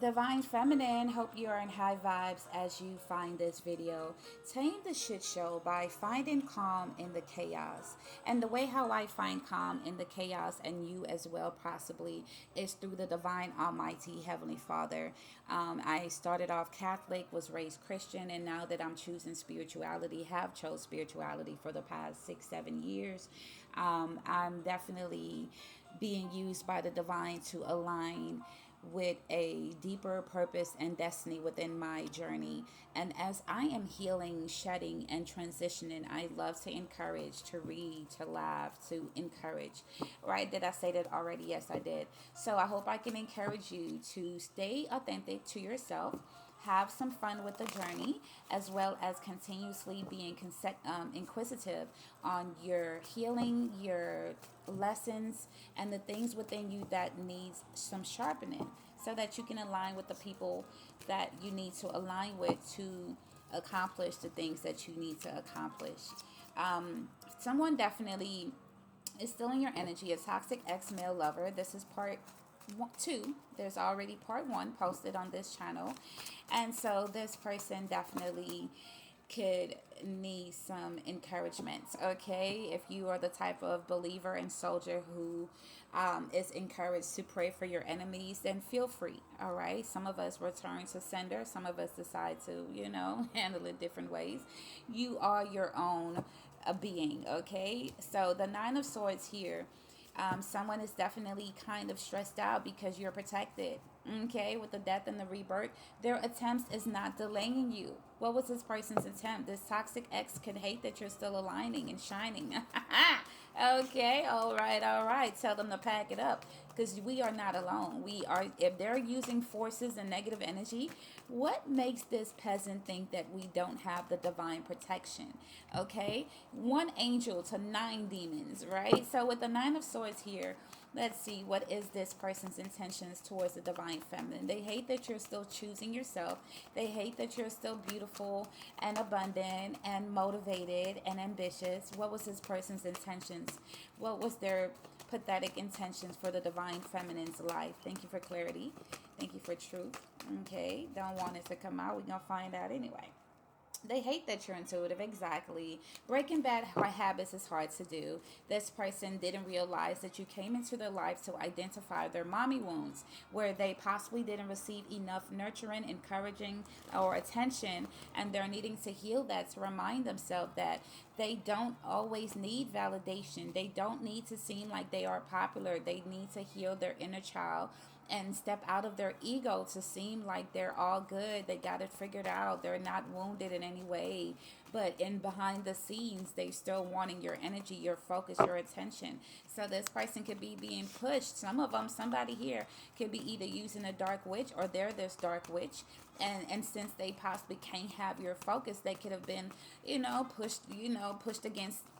Divine Feminine, hope you are in high vibes as you find this video. Tame the shit show by finding calm in the chaos. And the way how I find calm in the chaos, and you as well possibly, is through the Divine Almighty Heavenly Father. I started off Catholic, was raised Christian, and now that I'm choosing spirituality, have chose spirituality for the past 6-7 years. I'm definitely being used by the divine to align with a deeper purpose and destiny within my journey. And as I am healing, shedding, and transitioning, I love to encourage, to read, to laugh, to encourage. Right? Did I say that already? Yes, I did. So I hope I can encourage you to stay authentic to yourself, have some fun with the journey, as well as continuously being inquisitive on your healing, your lessons, and the things within you that needs some sharpening, so that you can align with the people that you need to align with to accomplish the things that you need to accomplish. Someone definitely is still in your energy, a toxic ex-male lover. This is part two. There's already part one posted on this channel. And so this person definitely could need some encouragement. Okay, if you are the type of believer and soldier who is encouraged to pray for your enemies, then feel free. All right, some of us return to sender, some of us decide to handle it different ways. You are your own being. Okay, so the Nine of Swords here, someone is definitely kind of stressed out because you're protected. Okay, with the death and the rebirth, their attempts is not delaying you. What was this person's attempt? This toxic ex could hate that you're still aligning and shining. Okay, all right, all right. Tell them to pack it up, because we are not alone. We are, if they're using forces and negative energy, what makes this peasant think that we don't have the divine protection? Okay, one angel to 9 demons, right? So with the Nine of Swords here, let's see, what is this person's intentions towards the divine feminine? They hate that you're still choosing yourself. They hate that you're still beautiful and abundant and motivated and ambitious. What was this person's intentions? What was their pathetic intentions for the divine feminine's life? Thank you for clarity. Thank you for truth. Okay, don't want it to come out. We're going to find out anyway. They hate that you're intuitive. Exactly. Breaking bad habits is hard to do. This person didn't realize that you came into their life to identify their mommy wounds, where they possibly didn't receive enough nurturing, encouraging, or attention, and they're needing to heal that, to remind themselves that they don't always need validation. They don't need to seem like they are popular. They need to heal their inner child and step out of their ego to seem like they're all good. They got it figured out. They're not wounded in any way. But in behind the scenes, they still wanting your energy, your focus, your attention. So this person could be being pushed. Some of them, somebody here, could be either using a dark witch, or they're this dark witch. And since they possibly can't have your focus, they could have been,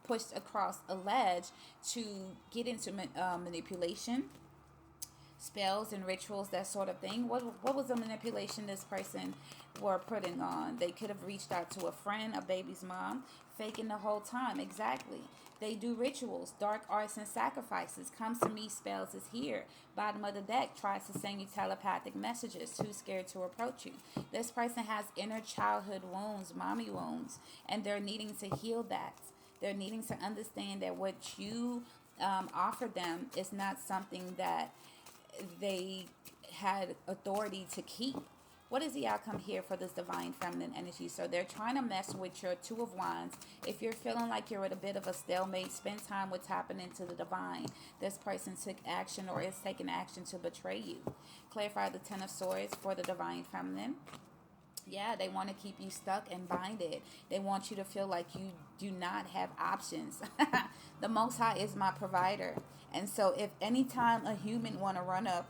pushed across a ledge to get into manipulation, spells and rituals, that sort of thing. What was the manipulation this person were putting on? They could have reached out to a friend, a baby's mom, faking the whole time. Exactly. They do rituals, dark arts, and sacrifices. Comes to me, spells is here. Bottom of the deck, tries to send you telepathic messages, too scared to approach you. This person has inner childhood wounds, mommy wounds, and they're needing to heal that. They're needing to understand that what you offer them is not something that they had authority to keep. What is the outcome here for this divine feminine energy? So they're trying to mess with your Two of Wands. If you're feeling like you're at a bit of a stalemate, spend time with tapping into the divine. This person took action or is taking action to betray you. Clarify the Ten of Swords for the divine feminine. Yeah, they want to keep you stuck and binded. They want you to feel like you do not have options. The Most High is my provider. And so if anytime a human want to run up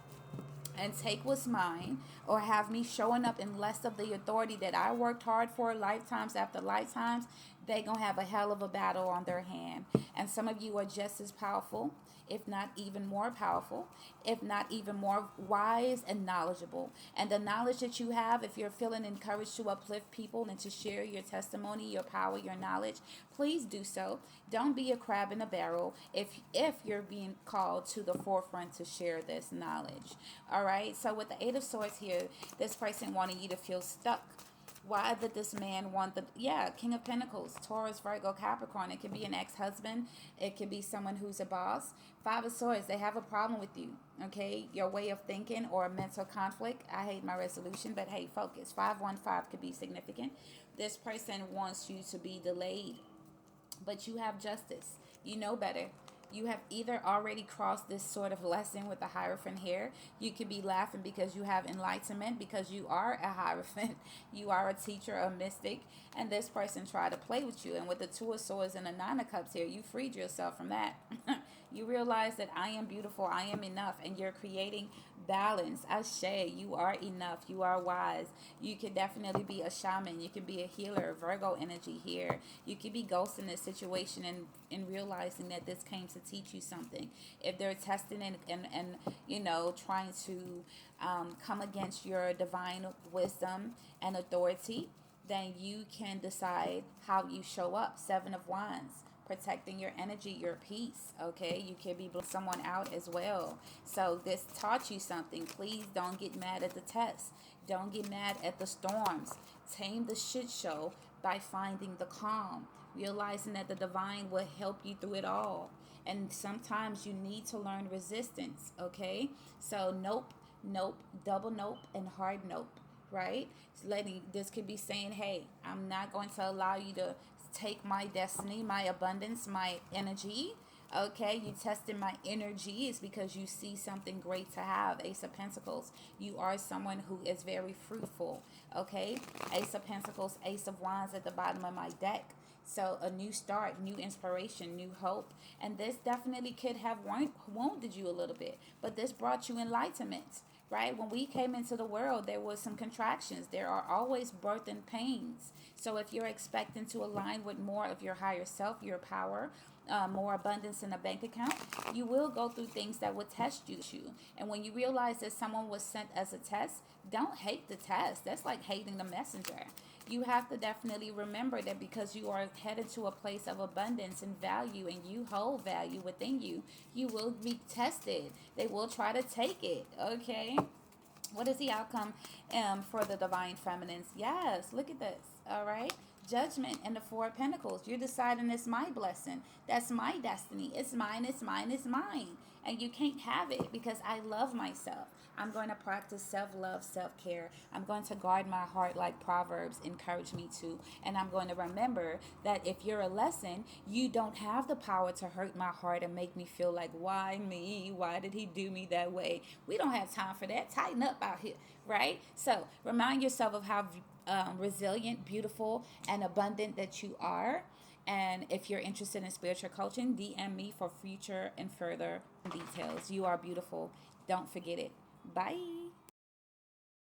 and take what's mine, or have me showing up in less of the authority that I worked hard for lifetimes after lifetimes, they gonna have a hell of a battle on their hand. And some of you are just as powerful, if not even more powerful, if not even more wise and knowledgeable. And the knowledge that you have, if you're feeling encouraged to uplift people and to share your testimony, your power, your knowledge, please do so. Don't be a crab in a barrel if you're being called to the forefront to share this knowledge. All right. So with the Eight of Swords here, this person wanting you to feel stuck. Why did this man want the, yeah, King of Pentacles, Taurus, Virgo, Capricorn? It could be an ex-husband. It could be someone who's a boss. Five of Swords, they have a problem with you, okay? Your way of thinking or a mental conflict. I hate my resolution, but hey, focus. 515 could be significant. This person wants you to be delayed, but you have justice. You know better. You have either already crossed this sort of lesson with the Hierophant here. You could be laughing because you have enlightenment, because you are a Hierophant. You are a teacher, a mystic, and this person tried to play with you. And with the Two of Swords and the Nine of Cups here, you freed yourself from that. You realize that I am beautiful, I am enough, and you're creating balance. Ashe, you are enough, you are wise. You could definitely be a shaman, you could be a healer, Virgo energy here. You could be ghosting this situation and realizing that this came to teach you something. If they're testing and you know, trying to come against your divine wisdom and authority, then you can decide how you show up. Seven of Wands, protecting your energy, your peace, okay? You can be blowing someone out as well. So this taught you something. Please don't get mad at the test. Don't get mad at the storms. Tame the shit show by finding the calm, realizing that the divine will help you through it all. And sometimes you need to learn resistance, okay? So nope, nope, double nope, and hard nope, right? This could be saying, hey, I'm not going to allow you to take my destiny, my abundance, my energy. Okay, you tested my energy is because you see something great to have. Ace of Pentacles, you are someone who is very fruitful. Okay, Ace of Pentacles, Ace of Wands at the bottom of my deck. So a new start, new inspiration, new hope. And this definitely could have wounded you a little bit, but this brought you enlightenment, right? When we came into the world, there was some contractions. There are always birth and pains. So if you're expecting to align with more of your higher self, your power, more abundance in a bank account, you will go through things that will test you. And when you realize that someone was sent as a test, don't hate the test. That's like hating the messenger. You have to definitely remember that because you are headed to a place of abundance and value, and you hold value within you, you will be tested. They will try to take it, okay? What is the outcome for the divine feminines? Yes, look at this, all right? Judgment and the Four of Pentacles. You're deciding it's my blessing. That's my destiny. It's mine, it's mine, it's mine. And you can't have it because I love myself. I'm going to practice self-love, self-care. I'm going to guard my heart like Proverbs encourage me to. And I'm going to remember that if you're a lesson, you don't have the power to hurt my heart and make me feel like, why me? Why did he do me that way? We don't have time for that. Tighten up out here, right? So remind yourself of how resilient, beautiful, and abundant that you are. And if you're interested in spiritual coaching, DM me for future and further details. You are beautiful. Don't forget it. Bye.